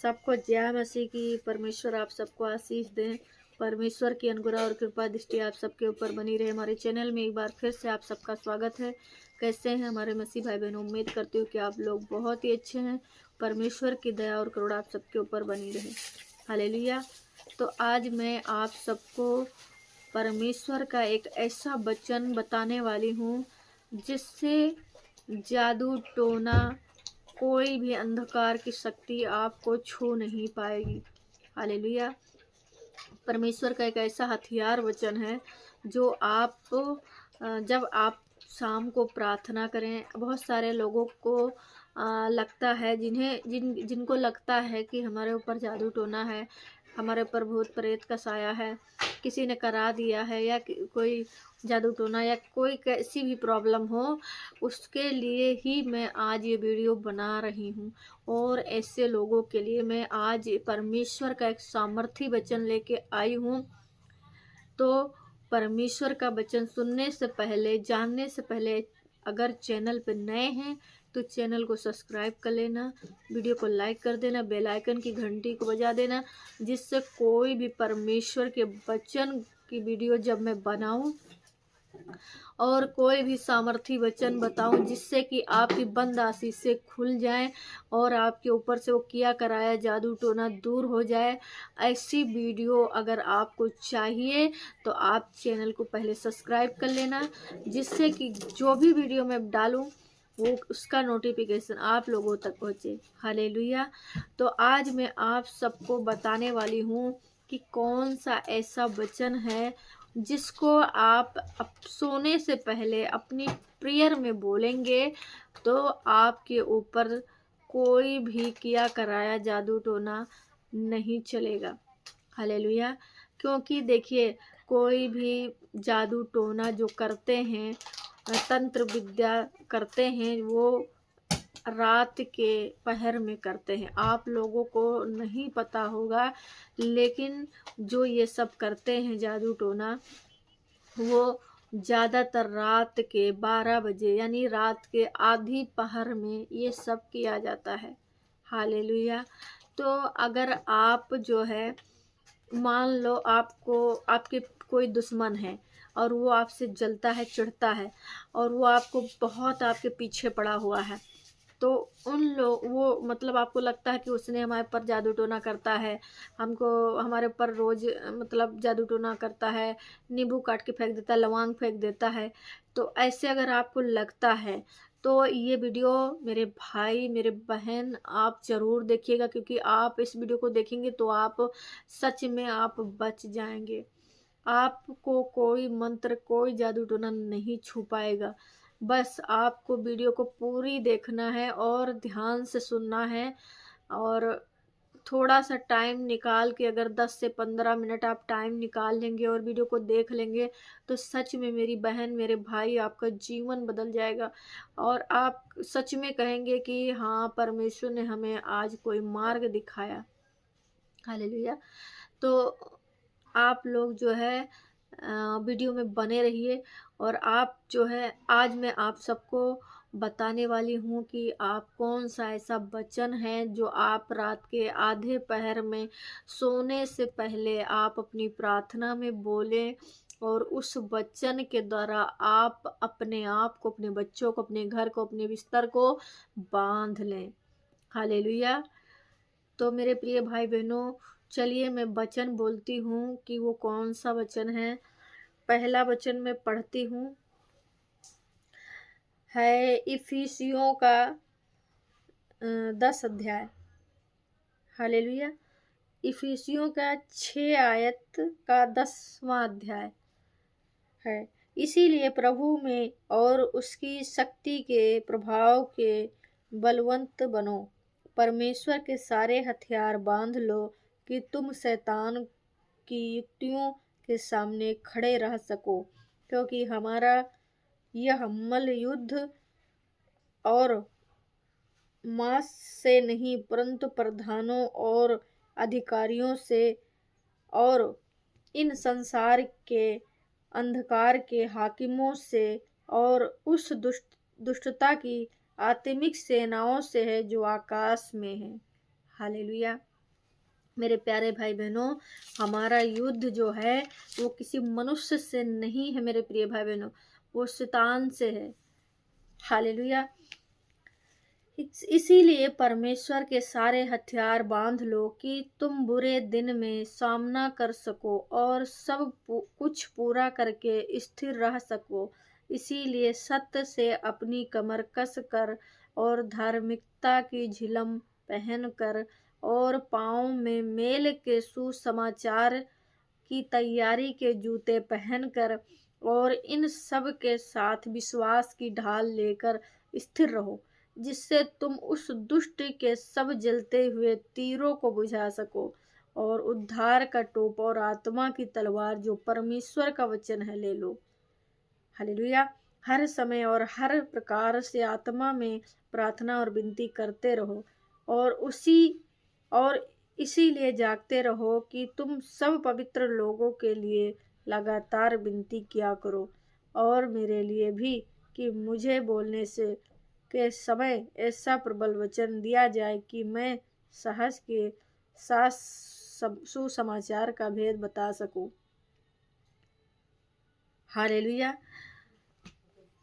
सबको जय मसीह की। परमेश्वर आप सबको आशीष दें। परमेश्वर की अनुग्रह और कृपा दृष्टि आप सबके ऊपर बनी रहे। हमारे चैनल में एक बार फिर से आप सबका स्वागत है। कैसे हैं हमारे मसीह भाई बहनों? उम्मीद करती हूँ कि आप लोग बहुत ही अच्छे हैं। परमेश्वर की दया और करुणा आप सबके ऊपर बनी रहे। हालेलुया। तो आज मैं आप सबको परमेश्वर का एक ऐसा वचन बताने वाली हूँ जिससे जादू टोना कोई भी अंधकार की शक्ति आपको छू नहीं पाएगी। हालेलुया। परमेश्वर का एक ऐसा हथियार वचन है जो आप जब आप शाम को प्रार्थना करें, बहुत सारे लोगों को लगता है, जिनको लगता है कि हमारे ऊपर जादू टोना है, हमारे ऊपर भूत प्रेत का साया है, किसी ने करा दिया है, या कोई जादू टोना या कोई कैसी भी प्रॉब्लम हो, उसके लिए ही मैं आज ये वीडियो बना रही हूँ। और ऐसे लोगों के लिए मैं आज परमेश्वर का एक सामर्थी वचन लेके आई हूँ। तो परमेश्वर का वचन सुनने से पहले, जानने से पहले, अगर चैनल पर नए हैं तो चैनल को सब्सक्राइब कर लेना, वीडियो को लाइक कर देना, बेल आइकन की घंटी को बजा देना, जिससे कोई भी परमेश्वर के वचन की वीडियो जब मैं बनाऊं और कोई भी सामर्थी वचन बताऊं जिससे कि आपकी बंद आशीषें खुल जाएं और आपके ऊपर से वो किया कराया जादू टोना दूर हो जाए, ऐसी वीडियो अगर आपको चाहिए तो आप चैनल को पहले सब्सक्राइब कर लेना, जिससे कि जो भी वीडियो मैं डालूं वो उसका नोटिफिकेशन आप लोगों तक पहुँचे। हालेलुया। तो आज मैं आप सबको बताने वाली हूँ कि कौन सा ऐसा वचन है जिसको आप सोने से पहले अपनी प्रेयर में बोलेंगे तो आपके ऊपर कोई भी किया कराया जादू टोना नहीं चलेगा। हालेलुया। क्योंकि देखिए, कोई भी जादू टोना जो करते हैं, तंत्र विद्या करते हैं, वो रात के पहर में करते हैं। आप लोगों को नहीं पता होगा, लेकिन जो ये सब करते हैं जादू टोना, वो ज़्यादातर रात के 12 बजे यानी रात के आधी पहर में ये सब किया जाता है। हालेलुया। तो अगर आप जो है, मान लो आपके कोई दुश्मन है और वो आपसे जलता है, चिढ़ता है, और वो आपको बहुत आपके पीछे पड़ा हुआ है, तो वो मतलब आपको लगता है कि उसने हमारे ऊपर जादू टोना करता है, हमारे ऊपर रोज मतलब जादू टोना करता है, नींबू काट के फेंक देता है, लौंग फेंक देता है। तो ऐसे अगर आपको लगता है तो ये वीडियो मेरे भाई, मेरे बहन, आप ज़रूर देखिएगा, क्योंकि आप इस वीडियो को देखेंगे तो आप सच में आप बच जाएंगे। आपको कोई मंत्र, कोई जादू टोना नहीं छू पाएगा। बस आपको वीडियो को पूरी देखना है और ध्यान से सुनना है, और थोड़ा सा टाइम निकाल के, अगर 10 से 15 मिनट आप टाइम निकाल लेंगे और वीडियो को देख लेंगे तो सच में मेरी बहन, मेरे भाई, आपका जीवन बदल जाएगा और आप सच में कहेंगे कि हाँ, परमेश्वर ने हमें आज कोई मार्ग दिखाया। हालेलुया। तो आप लोग जो है वीडियो में बने रहिए, और आप जो है, आज मैं आप सबको बताने वाली हूँ कि आप कौन सा ऐसा वचन है जो आप रात के आधे पहर में सोने से पहले आप अपनी प्रार्थना में बोलें, और उस वचन के द्वारा आप अपने आप को, अपने बच्चों को, अपने घर को, अपने बिस्तर को बांध लें। हालेलुया। तो मेरे प्रिय भाई बहनों, चलिए मैं वचन बोलती हूँ कि वो कौन सा वचन है। पहला वचन मैं पढ़ती हूँ, है इफिसियों का 10 अध्याय। हालेलुया। इफिसियों का 6 आयत का 10वां अध्याय है। इसीलिए प्रभु में और उसकी शक्ति के प्रभाव के बलवंत बनो, परमेश्वर के सारे हथियार बांध लो कि तुम शैतान की युक्तियों के सामने खड़े रह सको, क्योंकि हमारा यह अमल युद्ध और मांस से नहीं, परंतु प्रधानों और अधिकारियों से और इन संसार के अंधकार के हाकिमों से और उस दुष्टता की आत्मिक सेनाओं से है जो आकाश में है। हालेलुया। मेरे प्यारे भाई बहनों, हमारा युद्ध जो है वो किसी मनुष्य से नहीं है मेरे प्रिय भाई बहनों, वो शैतान से है। हालेलुया। इसीलिए परमेश्वर के सारे हथियार बांध लो कि तुम बुरे दिन में सामना कर सको और सब कुछ पूरा करके स्थिर रह सको। इसीलिए सत्य से अपनी कमर कस कर और धार्मिकता की झिलम पहन कर और पाँव में मेल के सुसमाचार की तैयारी के जूते पहनकर और इन सब के साथ विश्वास की ढाल लेकर स्थिर रहो, जिससे तुम उस दुष्ट के सब जलते हुए तीरों को बुझा सको और उद्धार का टोप और आत्मा की तलवार जो परमेश्वर का वचन है ले लो। हालेलुया। हर समय और हर प्रकार से आत्मा में प्रार्थना और विनती करते रहो और इसीलिए जागते रहो कि तुम सब पवित्र लोगों के लिए लगातार विनती किया करो और मेरे लिए भी, कि मुझे बोलने से के समय ऐसा प्रबल वचन दिया जाए कि मैं साहस के साथ सुसमाचार का भेद बता सकूं। हालेलुया।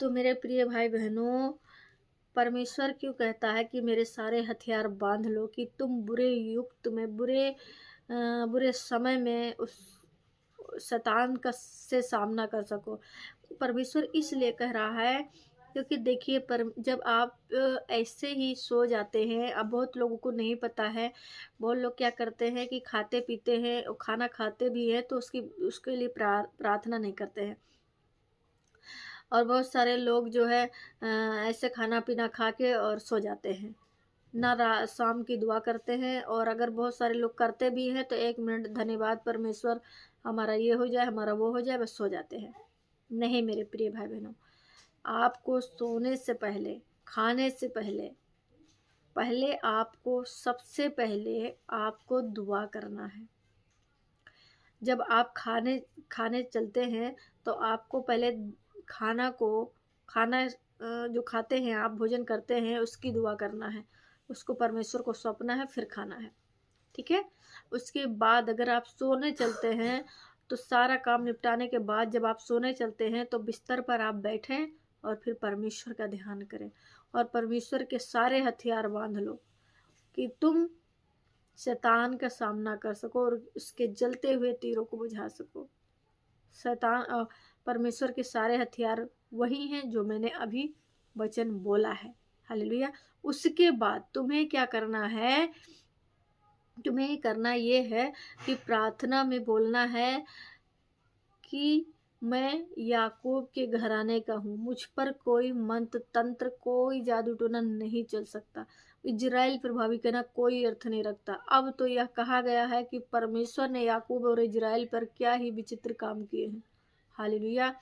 तो मेरे प्रिय भाई बहनों, परमेश्वर क्यों कहता है कि मेरे सारे हथियार बांध लो कि तुम बुरे युक्त में बुरे समय में उस शैतान का से सामना कर सको। परमेश्वर इसलिए कह रहा है क्योंकि देखिए, पर जब आप ऐसे ही सो जाते हैं, अब बहुत लोगों को नहीं पता है, बहुत लोग क्या करते हैं कि खाते पीते हैं और खाना खाते भी हैं तो उसके लिए प्रार्थना नहीं करते हैं। और बहुत सारे लोग जो है ऐसे खाना पीना खा के और सो जाते हैं, ना शाम की दुआ करते हैं। और अगर बहुत सारे लोग करते भी हैं तो 1 मिनट धन्यवाद परमेश्वर, हमारा ये हो जाए, हमारा वो हो जाए, बस सो जाते हैं। नहीं मेरे प्रिय भाई बहनों, आपको सोने से पहले, खाने से पहले आपको सबसे पहले आपको दुआ करना है। जब आप खाने चलते हैं तो आपको पहले खाना जो खाते हैं आप, भोजन करते हैं, उसकी दुआ करना है, उसको परमेश्वर को सौंपना है, फिर खाना है। ठीक है। उसके बाद अगर आप सोने चलते हैं तो सारा काम निपटाने के बाद जब आप सोने चलते हैं तो बिस्तर पर आप बैठें और फिर परमेश्वर का ध्यान करें और परमेश्वर के सारे हथियार बांध लो कि तुम शैतान का सामना कर सको और उसके जलते हुए तीरों को बुझा सको। परमेश्वर के सारे हथियार वही हैं जो मैंने अभी वचन बोला है। हालेलुया। उसके बाद तुम्हें क्या करना है? तुम्हें करना ये है कि प्रार्थना में बोलना है कि मैं याकूब के घराने का हूँ, मुझ पर कोई मंत्र तंत्र, कोई जादू टोना नहीं चल सकता। इजराइल प्रभावी कहना कोई अर्थ नहीं रखता। अब तो यह कहा गया है कि परमेश्वर ने याकूब और इजराइल पर क्या ही विचित्र काम किए हैं। हालेलुया।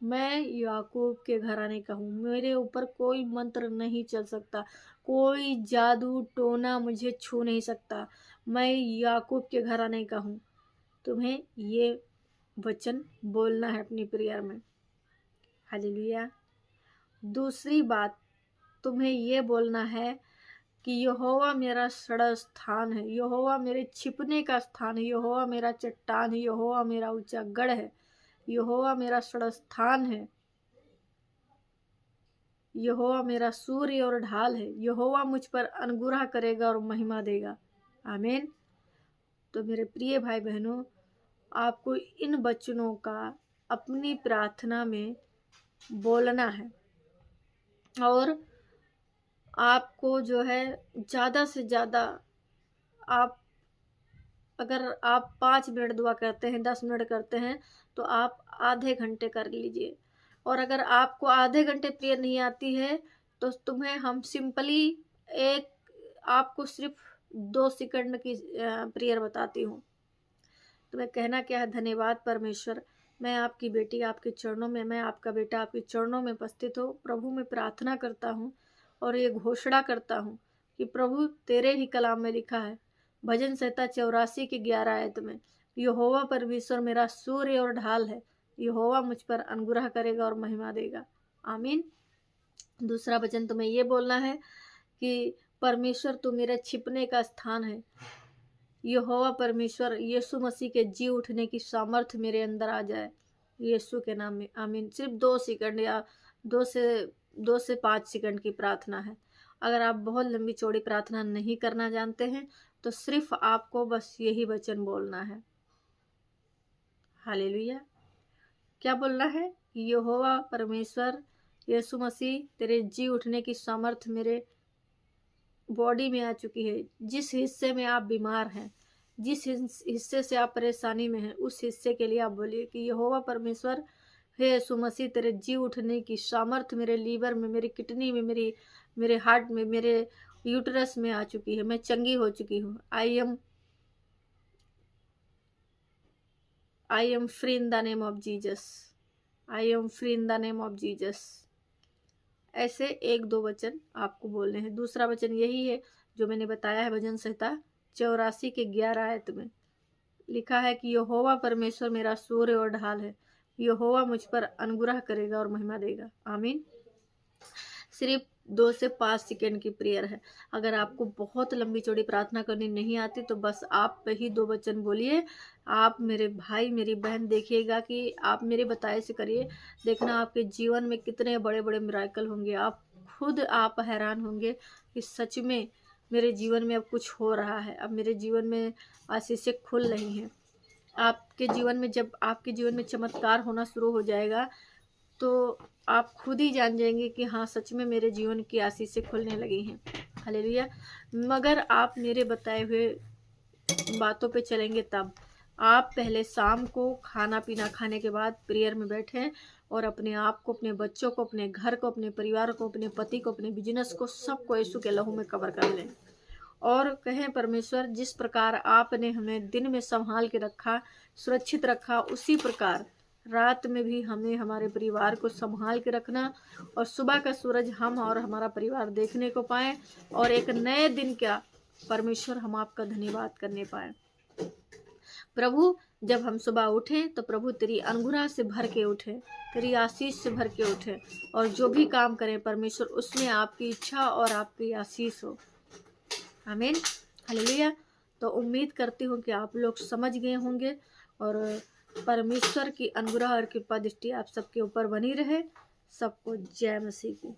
मैं याकूब के घराने का हूँ, मेरे ऊपर कोई मंत्र नहीं चल सकता, कोई जादू टोना मुझे छू नहीं सकता। मैं याकूब के घराने का हूँ। तुम्हें ये वचन बोलना है अपनी प्रेयर में। हालेलुया। दूसरी बात, तुम्हें ये बोलना है कि यहोवा मेरा सड़ा स्थान है, यहोवा मेरे छिपने का स्थान है, यहोवा मेरा चट्टान है, यहोवा मेरा ऊंचा गढ़ है, यहोवा मेरा सड़ा स्थान है, यहोवा मेरा सूर्य और ढाल है, यहोवा मुझ पर अनुग्रह करेगा और महिमा देगा। आमीन। तो मेरे प्रिय भाई बहनों, आपको इन वचनों का अपनी प्रार्थना में बोलना है और आपको जो है ज़्यादा से ज़्यादा, आप अगर आप 5 मिनट दुआ करते हैं, 10 मिनट करते हैं, तो आप आधे घंटे कर लीजिए। और अगर आपको आधे घंटे प्रेयर नहीं आती है तो तुम्हें हम सिंपली आपको सिर्फ 2 सेकंड की प्रेयर बताती हूँ। तुम्हें कहना क्या है? धन्यवाद परमेश्वर, मैं आपकी बेटी आपके चरणों में, मैं आपका बेटा आपके चरणों में उपस्थित हो। प्रभु मैं प्रार्थना करता हूँ और ये घोषणा करता हूँ कि प्रभु तेरे ही कलाम में लिखा है, भजन संहिता 84 की 11 आयत में, यहोवा परमेश्वर मेरा सूर्य और ढाल है, यहोवा मुझ पर अनुग्रह करेगा और महिमा देगा। आमीन। दूसरा वचन तुम्हें ये बोलना है कि परमेश्वर तू मेरे छिपने का स्थान है, यहोवा परमेश्वर यीशु मसीह के जी उठने की सामर्थ्य मेरे अंदर आ जाए, यीशु के नाम में, आमीन। सिर्फ 2 सेकंड या 2 से 5 सेकंड की प्रार्थना है। अगर आप बहुत लंबी चौड़ी प्रार्थना नहीं करना जानते हैं तो सिर्फ आपको बस यही वचन बोलना है, हालेलुया। क्या बोलना है? यहोवा परमेश्वर यीशु मसीह तेरे जी उठने की सामर्थ्य मेरे बॉडी में आ चुकी है। जिस हिस्से में आप बीमार हैं, जिस हिस्से से आप परेशानी में हैं, उस हिस्से के लिए आप बोलिए कि यहोवा परमेश्वर हे यीशु मसीह तेरे जी उठने की सामर्थ्य मेरे लीवर में, मेरी किडनी में, मेरे हार्ट में, मेरे यूटरस में आ चुकी है। मैं चंगी हो चुकी हूँ। I am free in the name of Jesus. I am free in the name of Jesus. ऐसे 1-2 वचन आपको बोलने हैं। दूसरा वचन यही है जो मैंने बताया है भजन संहिता 84 के 11 आयत में लिखा है कि यहोवा परमेश्वर मेरा सूर्य और ढाल है, यहोवा मुझ पर अनुग्रह करेगा और महिमा देगा, आमीन। सिर्फ 2 से 5 सेकेंड की प्रेयर है। अगर आपको बहुत लंबी चौड़ी प्रार्थना करनी नहीं आती तो बस आप ही 2 वचन बोलिए। आप मेरे भाई मेरी बहन देखिएगा कि आप मेरे बताए से करिए, देखना आपके जीवन में कितने बड़े बड़े मिराकल होंगे। आप हैरान होंगे कि सच में मेरे जीवन में अब कुछ हो रहा है, अब मेरे जीवन में आशीषें खुल रही हैं। आपके जीवन में जब आपके जीवन में चमत्कार होना शुरू हो जाएगा तो आप खुद ही जान जाएंगे कि हाँ सच में मेरे जीवन की आशीषें खुलने लगी हैं, हालेलुया। मगर आप मेरे बताए हुए बातों पे चलेंगे तब। आप पहले शाम को खाना पीना खाने के बाद प्रेयर में बैठें और अपने आप को, अपने बच्चों को, अपने घर को, अपने परिवार को, अपने पति को, अपने बिजनेस को, सबको यीशु के लहू में कवर कर लें और कहें परमेश्वर जिस प्रकार आपने हमें दिन में संभाल के रखा, सुरक्षित रखा, उसी प्रकार रात में भी हमें हमारे परिवार को संभाल के रखना और सुबह का सूरज हम और हमारा परिवार देखने को पाए और एक नए दिन का परमेश्वर हम आपका धन्यवाद करने पाए। प्रभु जब हम सुबह उठें तो प्रभु तेरी अनुग्रह से भर के उठें, तेरी आशीष से भर के उठें और जो भी काम करें परमेश्वर उसमें आपकी इच्छा और आपकी आशीष हो, आमीन, हालेलुया। तो उम्मीद करती हूँ कि आप लोग समझ गए होंगे और परमेश्वर की अनुग्रह और कृपा दृष्टि आप सबके ऊपर बनी रहे। सबको जय मसीह की।